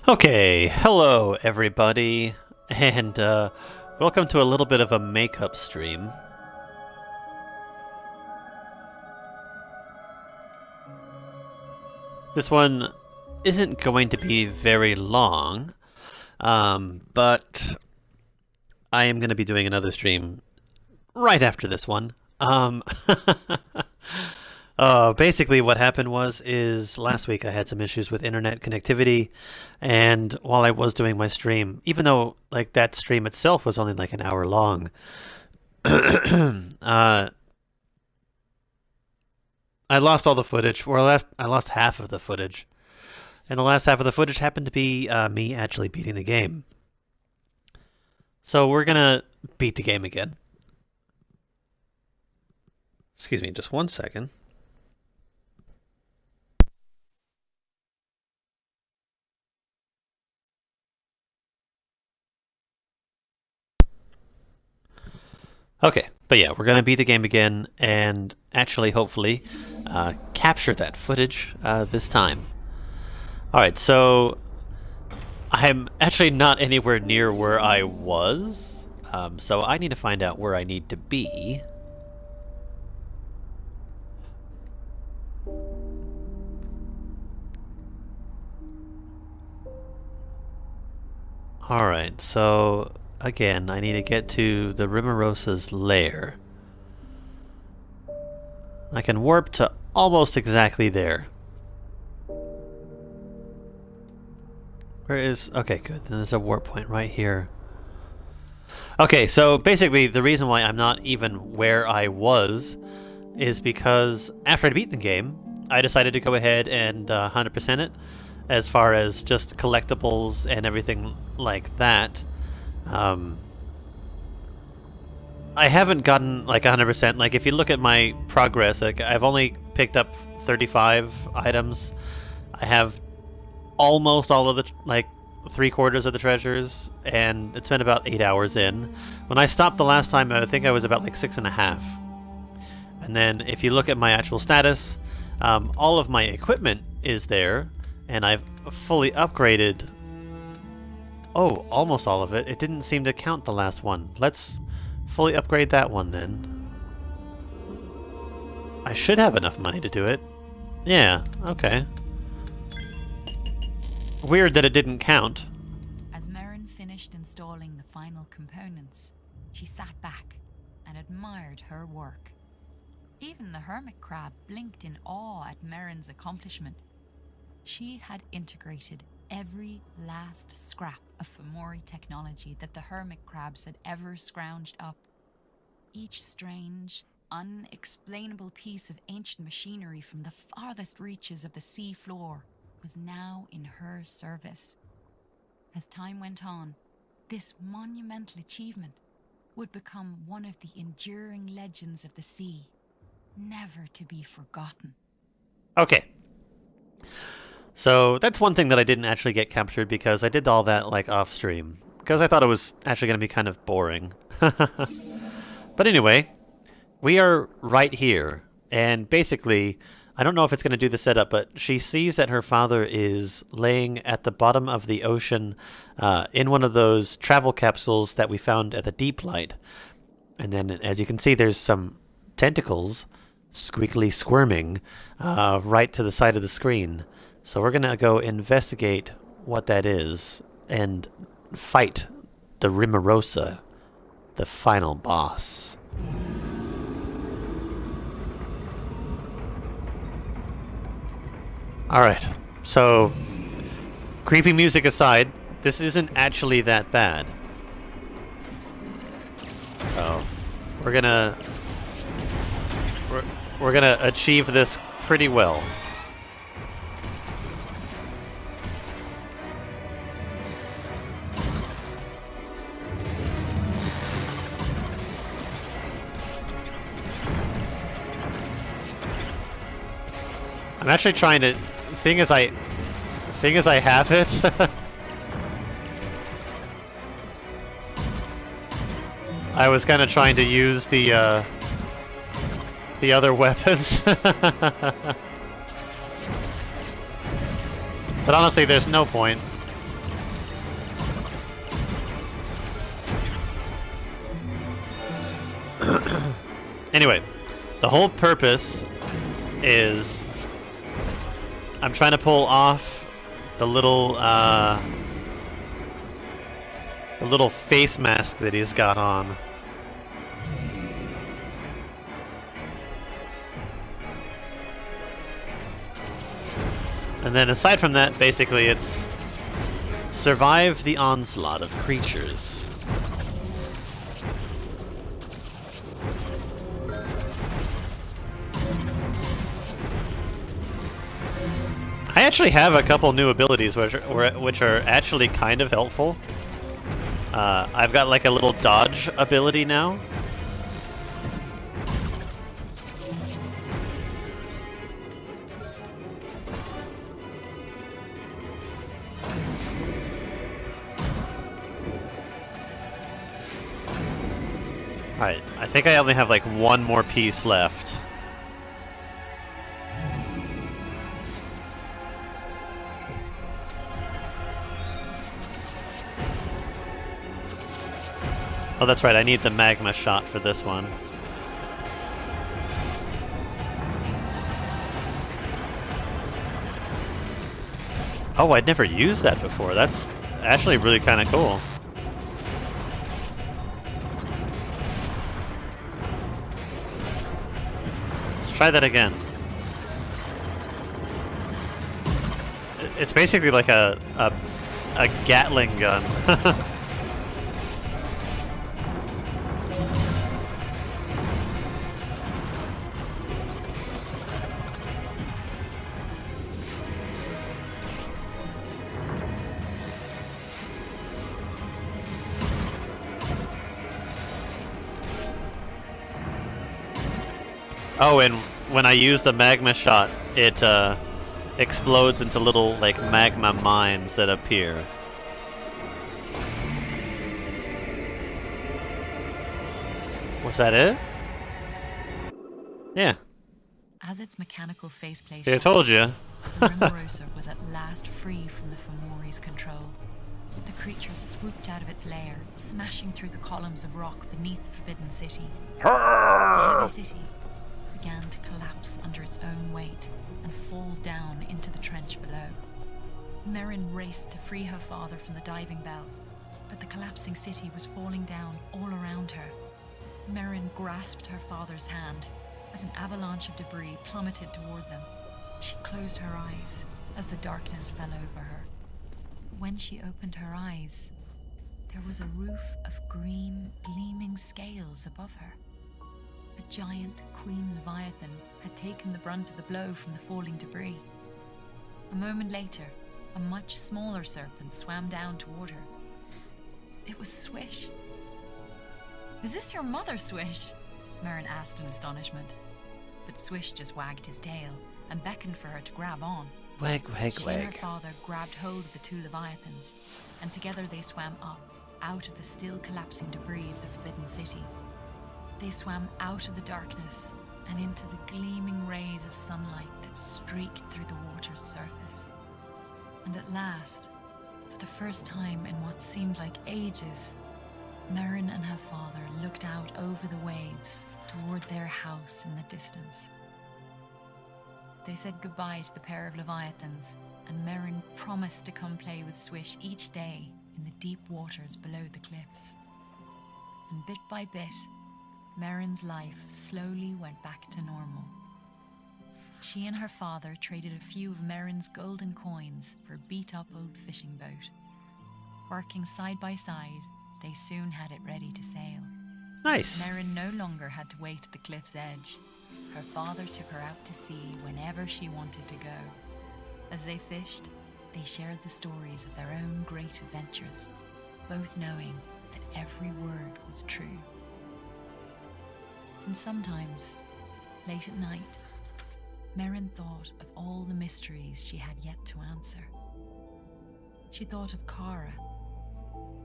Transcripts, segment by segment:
Okay, hello everybody, and welcome to a little bit of a makeup stream. This one isn't going to be very long, but I am going to be doing another stream right after this one. Basically what happened is last week I had some issues with internet connectivity, and while I was doing my stream, even though like that stream itself was only like an hour long, I lost all the footage, or I lost half of the footage, and the last half of the footage happened to be me actually beating the game. So we're gonna beat the game again. Excuse me, just one second. Okay, but yeah, we're going to beat the game again and actually, hopefully, capture that footage this time. Alright, so I'm actually not anywhere near where I was, so I need to find out where I need to be. Alright, so again, I need to get to the Rimarosa's lair. I can warp to almost exactly there. Where is... Okay, good. Then there's a warp point right here. Okay, so basically the reason why I'm not even where I was is because after I beat the game, I decided to go ahead and 100% it as far as just collectibles and everything like that. I haven't gotten like 100%. Like if you look at my progress, like I've only picked up 35 items. I have almost all of the like 3/4 of the treasures, and it's been about 8 hours in. When I stopped the last time, I think I was about like 6.5. And then if you look at my actual status, all of my equipment is there, and I've fully upgraded. Oh, almost all of it. It didn't seem to count the last one. Let's fully upgrade that one then. I should have enough money to do it. Yeah, okay. Weird that it didn't count. As Merrin finished installing the final components, she sat back and admired her work. Even the hermit crab blinked in awe at Merrin's accomplishment. She had integrated every last scrap of Fomori technology that the hermit crabs had ever scrounged up. Each strange, unexplainable piece of ancient machinery from the farthest reaches of the sea floor was now in her service. As time went on, this monumental achievement would become one of the enduring legends of the sea, never to be forgotten. Okay. So that's one thing that I didn't actually get captured because I did all that like off stream. Because I thought it was actually going to be kind of boring. But anyway, we are right here. And basically, I don't know if it's going to do the setup, but she sees that her father is laying at the bottom of the ocean in one of those travel capsules that we found at the Deep Light. And then, as you can see, there's some tentacles squeakily squirming right to the side of the screen. So we're going to go investigate what that is and fight the Rimarosa, the final boss. Alright, so creepy music aside, this isn't actually that bad. So we're gonna achieve this pretty well. I'm actually trying to, seeing as I have it, I was kind of trying to use the other weapons. But honestly, there's no point. Anyway, the whole purpose is I'm trying to pull off the little face mask that he's got on. And then aside from that, basically it's survive the onslaught of creatures. I actually have a couple new abilities which are actually kind of helpful. I've got like a little dodge ability now. Alright, I think I only have like one more piece left. Oh, that's right, I need the magma shot for this one. Oh, I'd never used that before. That's actually really kind of cool. Let's try that again. It's basically like a Gatling gun. Oh, and when I use the magma shot, it explodes into little, like, magma mines that appear. Was that it? Yeah. As its mechanical faceplate, I told you. the Rimorosa was at last free from the Fomori's control. The creature swooped out of its lair, smashing through the columns of rock beneath the Forbidden City. The heavy city began to collapse under its own weight and fall down into the trench below. Merrin raced to free her father from the diving bell, but the collapsing city was falling down all around her. Merrin grasped her father's hand as an avalanche of debris plummeted toward them. She closed her eyes as the darkness fell over her. When she opened her eyes, there was a roof of green, gleaming scales above her. A giant queen leviathan had taken the brunt of the blow from the falling debris. A moment later, a much smaller serpent swam down toward her. It was Swish. "Is this your mother, Swish?" Merrin asked in astonishment. But Swish just wagged his tail and beckoned for her to grab on. Wag, wag, She and her wag. father grabbed hold of the two leviathans, and together they swam up, out of the still collapsing debris of the Forbidden City. They swam out of the darkness and into the gleaming rays of sunlight that streaked through the water's surface. And at last, for the first time in what seemed like ages, Merrin and her father looked out over the waves toward their house in the distance. They said goodbye to the pair of leviathans, and Merrin promised to come play with Swish each day in the deep waters below the cliffs. And bit by bit, Merrin's life slowly went back to normal. She and her father traded a few of Merrin's golden coins for a beat-up old fishing boat. Working side by side, they soon had it ready to sail. Nice. Merrin no longer had to wait at the cliff's edge. Her father took her out to sea whenever she wanted to go. As they fished, they shared the stories of their own great adventures, both knowing that every word was true. And sometimes, late at night, Merrin thought of all the mysteries she had yet to answer. She thought of Kara,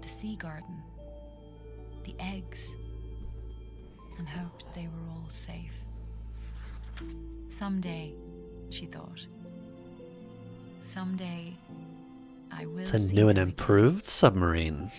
the sea garden, the eggs, and hoped they were all safe. Someday, she thought, someday I will It's a see new and them again. improved submarine.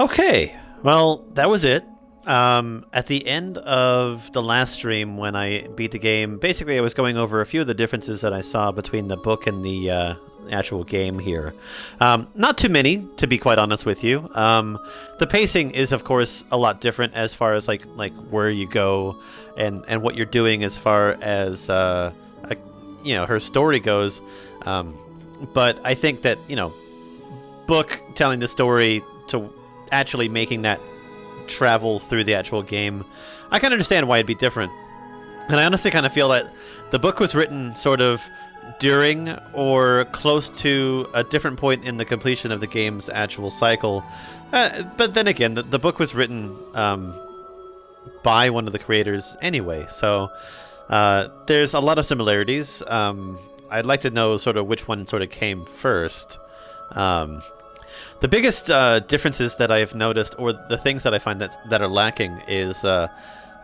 Okay, well, that was it. At the end of the last stream, when I beat the game, basically I was going over a few of the differences that I saw between the book and the actual game here. Not too many, to be quite honest with you. The pacing is, of course, a lot different as far as like where you go and what you're doing as far as her story goes. But I think that book telling the story to actually making that travel through the actual game, I can understand why it'd be different. And I honestly kind of feel that the book was written sort of during or close to a different point in the completion of the game's actual cycle. But then again, the book was written by one of the creators anyway, so there's a lot of similarities. I'd like to know sort of which one sort of came first. The biggest differences that I've noticed, or the things that I find that are lacking, is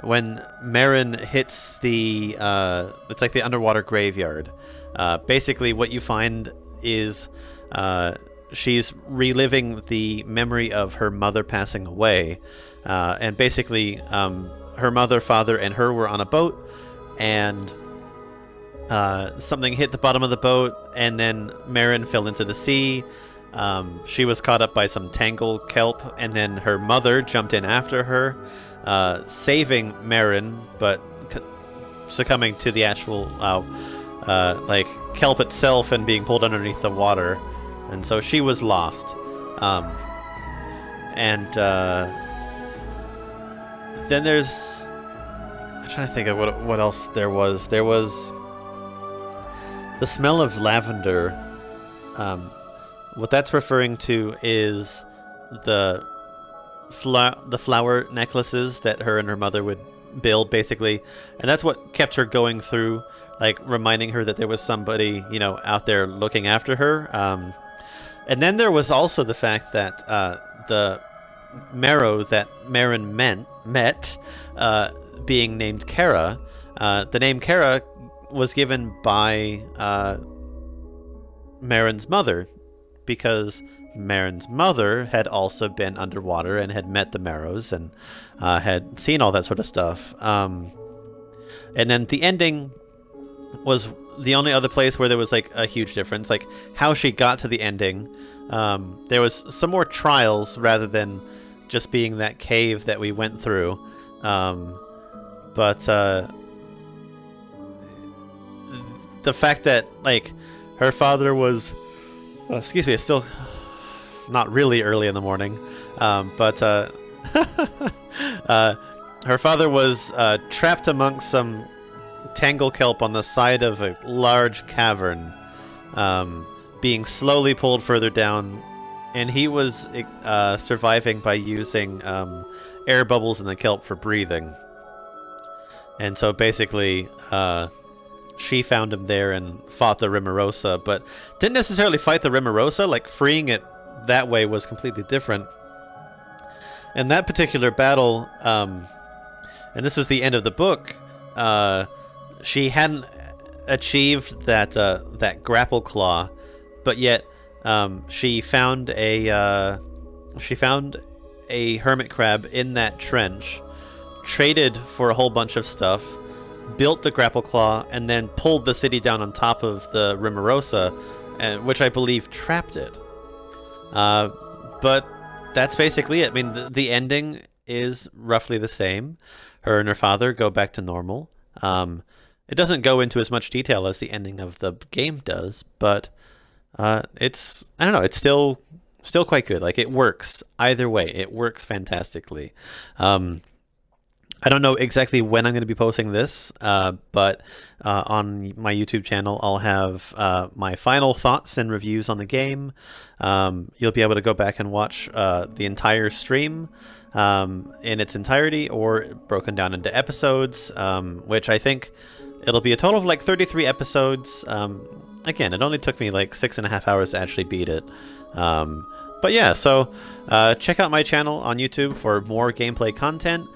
when Merrin hits the it's like the underwater graveyard. Basically, what you find is she's reliving the memory of her mother passing away, and basically her mother, father, and her were on a boat, and something hit the bottom of the boat, and then Merrin fell into the sea. She was caught up by some tangle kelp, and then her mother jumped in after her, saving Merrin, but succumbing to the actual kelp itself and being pulled underneath the water, and so she was lost. Then there's, I'm trying to think of what else there was. There was the smell of lavender. What that's referring to is the flower necklaces that her and her mother would build, basically, and that's what kept her going through, like reminding her that there was somebody, out there looking after her. And then there was also the fact that the marrow that Merrin met, being named Kara, the name Kara was given by Merrin's mother, because Merrin's mother had also been underwater and had met the Marrows and had seen all that sort of stuff. And then the ending was the only other place where there was like a huge difference, like how she got to the ending. There was some more trials rather than just being that cave that we went through. But the fact that like her father was excuse me, it's still not really early in the morning, but her father was trapped amongst some tangle kelp on the side of a large cavern, being slowly pulled further down, and he was surviving by using air bubbles in the kelp for breathing. And so basically she found him there and fought the Rimmerosa, but didn't necessarily fight the Rimmerosa. Like, freeing it that way was completely different. And that particular battle, and this is the end of the book, she hadn't achieved that grapple claw, but yet she found a hermit crab in that trench, traded for a whole bunch of stuff, built the grapple claw, and then pulled the city down on top of the Rimmerosa, which I believe trapped it. But that's basically it. I mean, the ending is roughly the same. Her and her father go back to normal. It doesn't go into as much detail as the ending of the game does, but it's, I don't know, it's still quite good. Like, it works either way. It works fantastically. I don't know exactly when I'm going to be posting this, but on my YouTube channel, I'll have my final thoughts and reviews on the game. You'll be able to go back and watch the entire stream in its entirety, or broken down into episodes, which I think it'll be a total of like 33 episodes. Again, it only took me like 6.5 hours to actually beat it. But yeah, so check out my channel on YouTube for more gameplay content.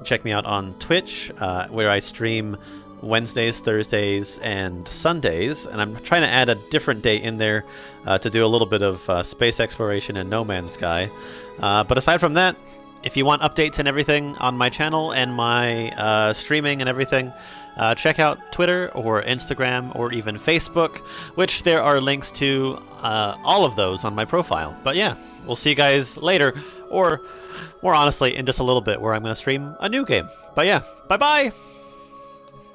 Check me out on Twitch, where I stream Wednesdays, Thursdays, and Sundays, and I'm trying to add a different day in there to do a little bit of space exploration in No Man's Sky. But aside from that, if you want updates and everything on my channel and my streaming and everything, check out Twitter or Instagram or even Facebook, which there are links to all of those on my profile. But yeah, we'll see you guys later, or more honestly, in just a little bit, where I'm going to stream a new game. But yeah, bye-bye!